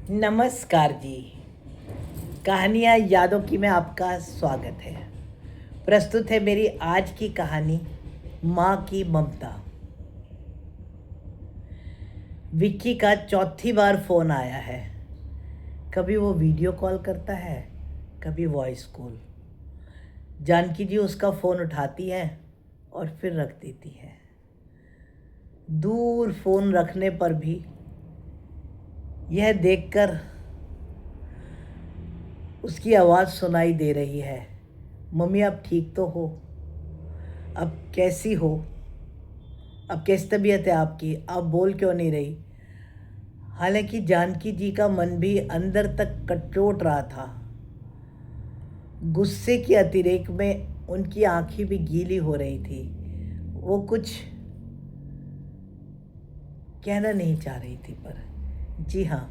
नमस्कार जी। कहानियाँ यादों की में आपका स्वागत है। प्रस्तुत है मेरी आज की कहानी, माँ की ममता। विक्की का चौथी बार फ़ोन आया है। कभी वो वीडियो कॉल करता है, कभी वॉइस कॉल। जानकी जी उसका फ़ोन उठाती है और फिर रख देती है। दूर फ़ोन रखने पर भी यह देखकर उसकी आवाज़ सुनाई दे रही है, मम्मी आप ठीक तो हो? अब कैसी हो? अब कैसी तबीयत है आपकी? आप बोल क्यों नहीं रही? हालांकि जानकी जी का मन भी अंदर तक कटोट रहा था। गुस्से के अतिरेक में उनकी आंखें भी गीली हो रही थी। वो कुछ कहना नहीं चाह रही थी, पर जी हाँ,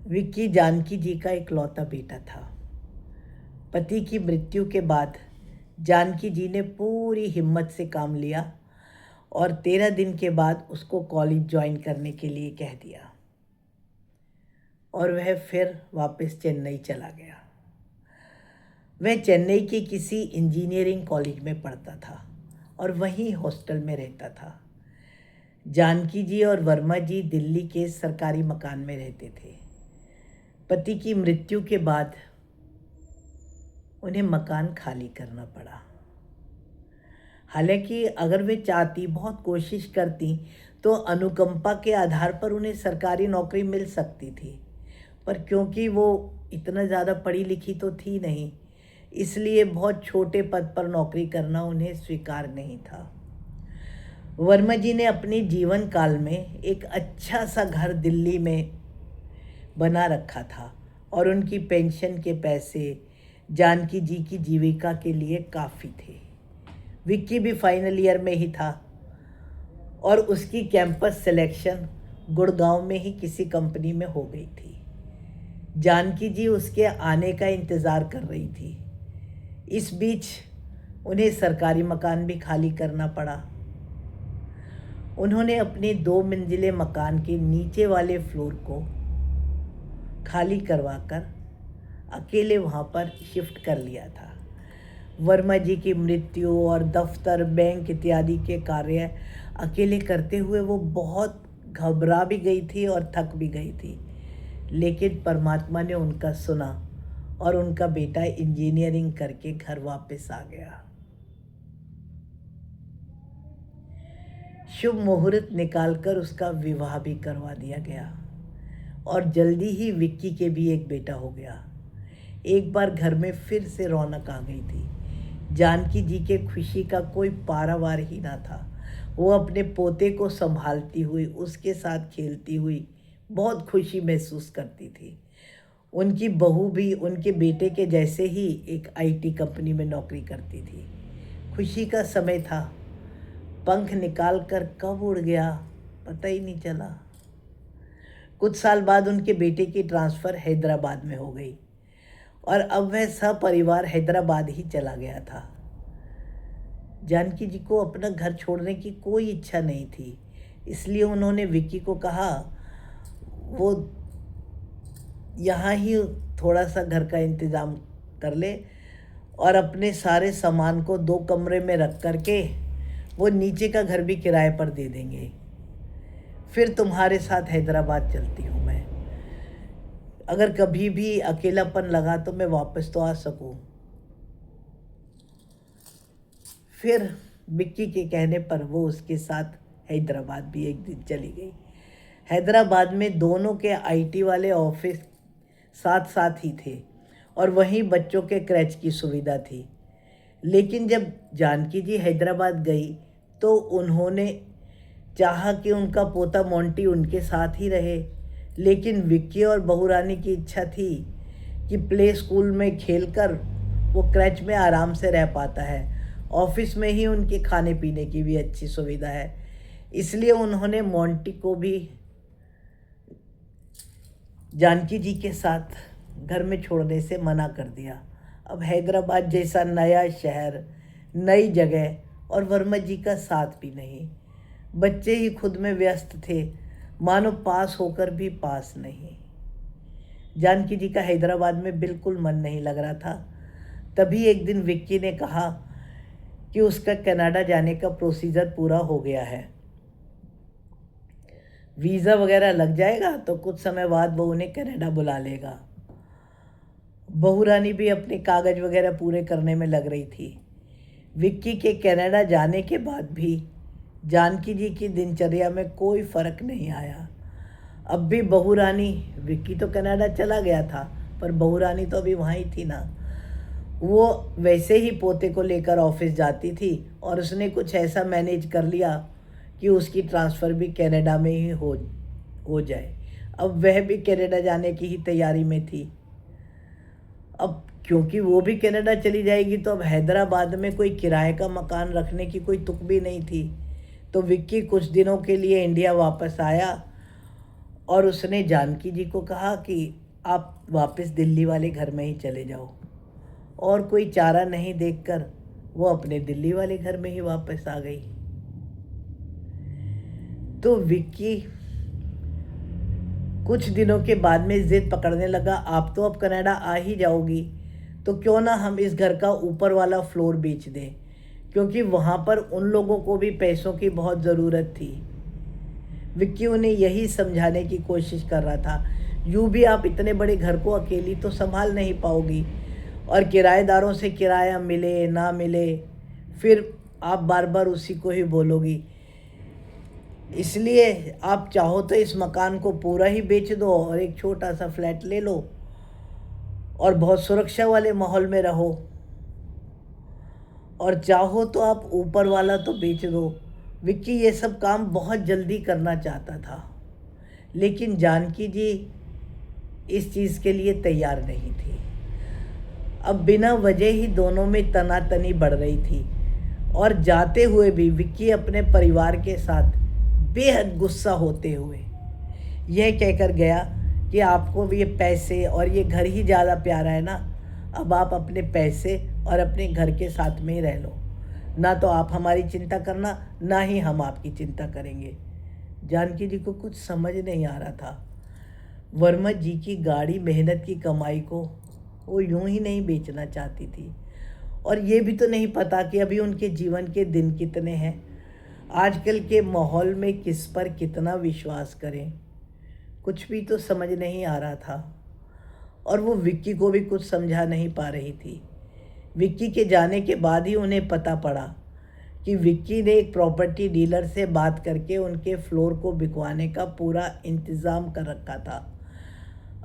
विक्की जानकी जी का इकलौता बेटा था। पति की मृत्यु के बाद जानकी जी ने पूरी हिम्मत से काम लिया और 13 दिन के बाद उसको कॉलेज ज्वाइन करने के लिए कह दिया और वह फिर वापस चेन्नई चला गया। वह चेन्नई के किसी इंजीनियरिंग कॉलेज में पढ़ता था और वहीं हॉस्टल में रहता था। जानकी जी और वर्मा जी दिल्ली के सरकारी मकान में रहते थे। पति की मृत्यु के बाद उन्हें मकान खाली करना पड़ा। हालांकि अगर वे चाहती, बहुत कोशिश करती, तो अनुकंपा के आधार पर उन्हें सरकारी नौकरी मिल सकती थी, पर क्योंकि वो इतना ज़्यादा पढ़ी लिखी तो थी नहीं, इसलिए बहुत छोटे पद पर नौकरी करना उन्हें स्वीकार नहीं था। वर्मा जी ने अपने जीवन काल में एक अच्छा सा घर दिल्ली में बना रखा था और उनकी पेंशन के पैसे जानकी जी की जीविका के लिए काफ़ी थे। विक्की भी फाइनल ईयर में ही था और उसकी कैंपस सिलेक्शन गुड़गांव में ही किसी कंपनी में हो गई थी। जानकी जी उसके आने का इंतज़ार कर रही थी। इस बीच उन्हें सरकारी मकान भी खाली करना पड़ा। उन्होंने अपने 2 मंजिले मकान के नीचे वाले फ्लोर को खाली करवाकर अकेले वहाँ पर शिफ्ट कर लिया था। वर्मा जी की मृत्यु और दफ्तर, बैंक इत्यादि के कार्य अकेले करते हुए वो बहुत घबरा भी गई थी और थक भी गई थी, लेकिन परमात्मा ने उनका सुना और उनका बेटा इंजीनियरिंग करके घर वापस आ गया। शुभ मुहूर्त निकालकर उसका विवाह भी करवा दिया गया और जल्दी ही विक्की के भी एक बेटा हो गया। एक बार घर में फिर से रौनक आ गई थी। जानकी जी के खुशी का कोई पारावार ही ना था। वो अपने पोते को संभालती हुई, उसके साथ खेलती हुई बहुत खुशी महसूस करती थी। उनकी बहू भी उनके बेटे के जैसे ही एक आईटी कंपनी में नौकरी करती थी। खुशी का समय था। पंख निकाल कर कब उड़ गया पता ही नहीं चला। कुछ साल बाद उनके बेटे की ट्रांसफ़र हैदराबाद में हो गई और अब वह सपरिवार हैदराबाद ही चला गया था। जानकी जी को अपना घर छोड़ने की कोई इच्छा नहीं थी, इसलिए उन्होंने विक्की को कहा वो यहाँ ही थोड़ा सा घर का इंतज़ाम कर ले और अपने सारे सामान को 2 कमरे में रख करके वो नीचे का घर भी किराए पर दे देंगे। फिर तुम्हारे साथ हैदराबाद चलती हूँ मैं। अगर कभी भी अकेलापन लगा तो मैं वापस तो आ सकूँ। फिर विक्की के कहने पर वो उसके साथ हैदराबाद भी एक दिन चली गई। हैदराबाद में दोनों के आईटी वाले ऑफिस साथ साथ ही थे और वहीं बच्चों के क्रैच की सुविधा थी। लेकिन जब जानकी जी हैदराबाद गई तो उन्होंने चाहा कि उनका पोता मोंटी उनके साथ ही रहे, लेकिन विक्की और बहू रानी की इच्छा थी कि प्ले स्कूल में खेलकर वो क्रैच में आराम से रह पाता है। ऑफिस में ही उनके खाने पीने की भी अच्छी सुविधा है, इसलिए उन्होंने मोंटी को भी जानकी जी के साथ घर में छोड़ने से मना कर दिया। अब हैदराबाद जैसा नया शहर, नई जगह और वर्मा जी का साथ भी नहीं। बच्चे ही खुद में व्यस्त थे। मानो पास होकर भी पास नहीं। जानकी जी का हैदराबाद में बिल्कुल मन नहीं लग रहा था। तभी एक दिन विक्की ने कहा कि उसका कनाडा जाने का प्रोसीजर पूरा हो गया है, वीज़ा वगैरह लग जाएगा तो कुछ समय बाद वो उन्हें कनाडा बुला लेगा। बहू रानी भी अपने कागज वगैरह पूरे करने में लग रही थी। विक्की के कनाडा जाने के बाद भी जानकी जी की दिनचर्या में कोई फर्क नहीं आया। अब भी बहू रानी, विक्की तो कनाडा चला गया था पर बहू रानी तो अभी वहाँ ही थी ना। वो वैसे ही पोते को लेकर ऑफिस जाती थी और उसने कुछ ऐसा मैनेज कर लिया कि उसकी ट्रांसफ़र भी कनाडा में ही हो जाए। अब वह भी कनाडा जाने की ही तैयारी में थी। अब क्योंकि वो भी कनाडा चली जाएगी तो अब हैदराबाद में कोई किराए का मकान रखने की कोई तुक भी नहीं थी। तो विक्की कुछ दिनों के लिए इंडिया वापस आया और उसने जानकी जी को कहा कि आप वापस दिल्ली वाले घर में ही चले जाओ। और कोई चारा नहीं देखकर वो अपने दिल्ली वाले घर में ही वापस आ गई। तो विक्की कुछ दिनों के बाद में जिद पकड़ने लगा, आप तो अब कनाडा आ ही जाओगी तो क्यों ना हम इस घर का ऊपर वाला फ्लोर बेच दें, क्योंकि वहाँ पर उन लोगों को भी पैसों की बहुत ज़रूरत थी। विक्की उन्हें यही समझाने की कोशिश कर रहा था, यूँ भी आप इतने बड़े घर को अकेली तो संभाल नहीं पाओगी और किराएदारों से किराया मिले ना मिले फिर आप बार बार उसी को ही बोलोगी। इसलिए आप चाहो तो इस मकान को पूरा ही बेच दो और एक छोटा सा फ्लैट ले लो और बहुत सुरक्षा वाले माहौल में रहो, और चाहो तो आप ऊपर वाला तो बेच दो। विक्की ये सब काम बहुत जल्दी करना चाहता था, लेकिन जानकी जी इस चीज़ के लिए तैयार नहीं थी। अब बिना वजह ही दोनों में तनातनी बढ़ रही थी और जाते हुए भी विक्की अपने परिवार के साथ बेहद गुस्सा होते हुए यह कहकर गया कि आपको भी ये पैसे और ये घर ही ज़्यादा प्यारा है ना, अब आप अपने पैसे और अपने घर के साथ में ही रह लो, ना तो आप हमारी चिंता करना ना ही हम आपकी चिंता करेंगे। जानकी जी को कुछ समझ नहीं आ रहा था। वर्मा जी की गाड़ी मेहनत की कमाई को वो यूं ही नहीं बेचना चाहती थी, और ये भी तो नहीं पता कि अभी उनके जीवन के दिन कितने हैं। आजकल के माहौल में किस पर कितना विश्वास करें, कुछ भी तो समझ नहीं आ रहा था। और वो विक्की को भी कुछ समझा नहीं पा रही थी। विक्की के जाने के बाद ही उन्हें पता पड़ा कि विक्की ने एक प्रॉपर्टी डीलर से बात करके उनके फ्लोर को बिकवाने का पूरा इंतज़ाम कर रखा था।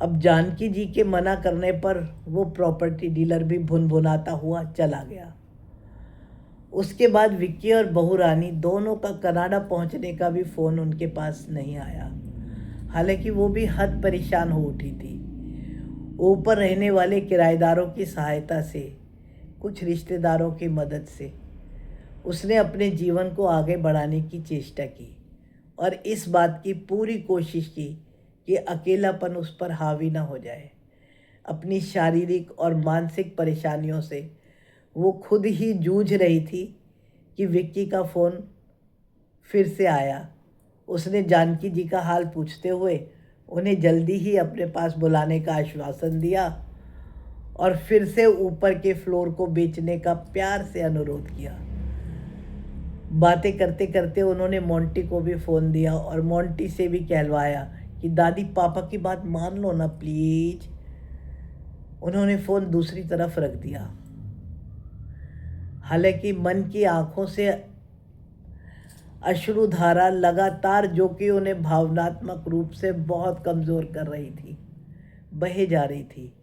अब जानकी जी के मना करने पर वो प्रॉपर्टी डीलर भी भुनभुनाता हुआ चला गया। उसके बाद विक्की और बहू रानी दोनों का कनाडा पहुंचने का भी फ़ोन उनके पास नहीं आया। हालांकि वो भी हद परेशान हो उठी थी। ऊपर रहने वाले किराएदारों की सहायता से, कुछ रिश्तेदारों की मदद से उसने अपने जीवन को आगे बढ़ाने की चेष्टा की और इस बात की पूरी कोशिश की कि अकेलापन उस पर हावी ना हो जाए। अपनी शारीरिक और मानसिक परेशानियों से वो खुद ही जूझ रही थी कि विक्की का फ़ोन फिर से आया। उसने जानकी जी का हाल पूछते हुए उन्हें जल्दी ही अपने पास बुलाने का आश्वासन दिया और फिर से ऊपर के फ्लोर को बेचने का प्यार से अनुरोध किया। बातें करते करते उन्होंने मोंटी को भी फ़ोन दिया और मोंटी से भी कहलवाया कि दादी पापा की बात मान लो ना प्लीज़। उन्होंने फ़ोन दूसरी तरफ रख दिया। हालांकि मन की आंखों से अश्रुधारा लगातार, जो कि उन्हें भावनात्मक रूप से बहुत कमज़ोर कर रही थी, बहे जा रही थी,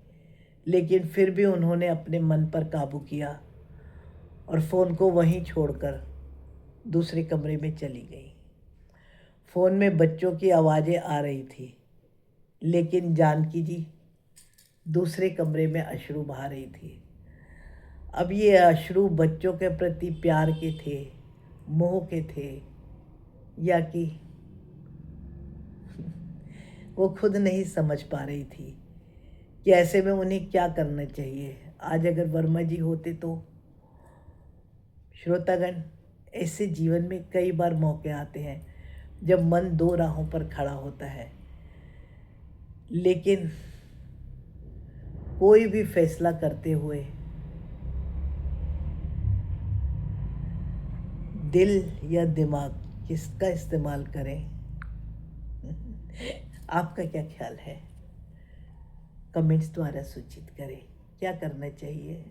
लेकिन फिर भी उन्होंने अपने मन पर काबू किया और फ़ोन को वहीं छोड़कर दूसरे कमरे में चली गई। फ़ोन में बच्चों की आवाज़ें आ रही थी, लेकिन जानकी जी दूसरे कमरे में अश्रु बहा रही थी। अब ये अश्रु बच्चों के प्रति प्यार के थे, मोह के थे, या कि वो खुद नहीं समझ पा रही थी कि ऐसे में उन्हें क्या करना चाहिए। आज अगर वर्मा जी होते तो। श्रोतागण, ऐसे जीवन में कई बार मौके आते हैं, जब मन दो राहों पर खड़ा होता है, लेकिन कोई भी फैसला करते हुए दिल या दिमाग किसका इस्तेमाल करें? आपका क्या ख्याल है? कमेंट्स द्वारा सूचित करें। क्या करना चाहिए?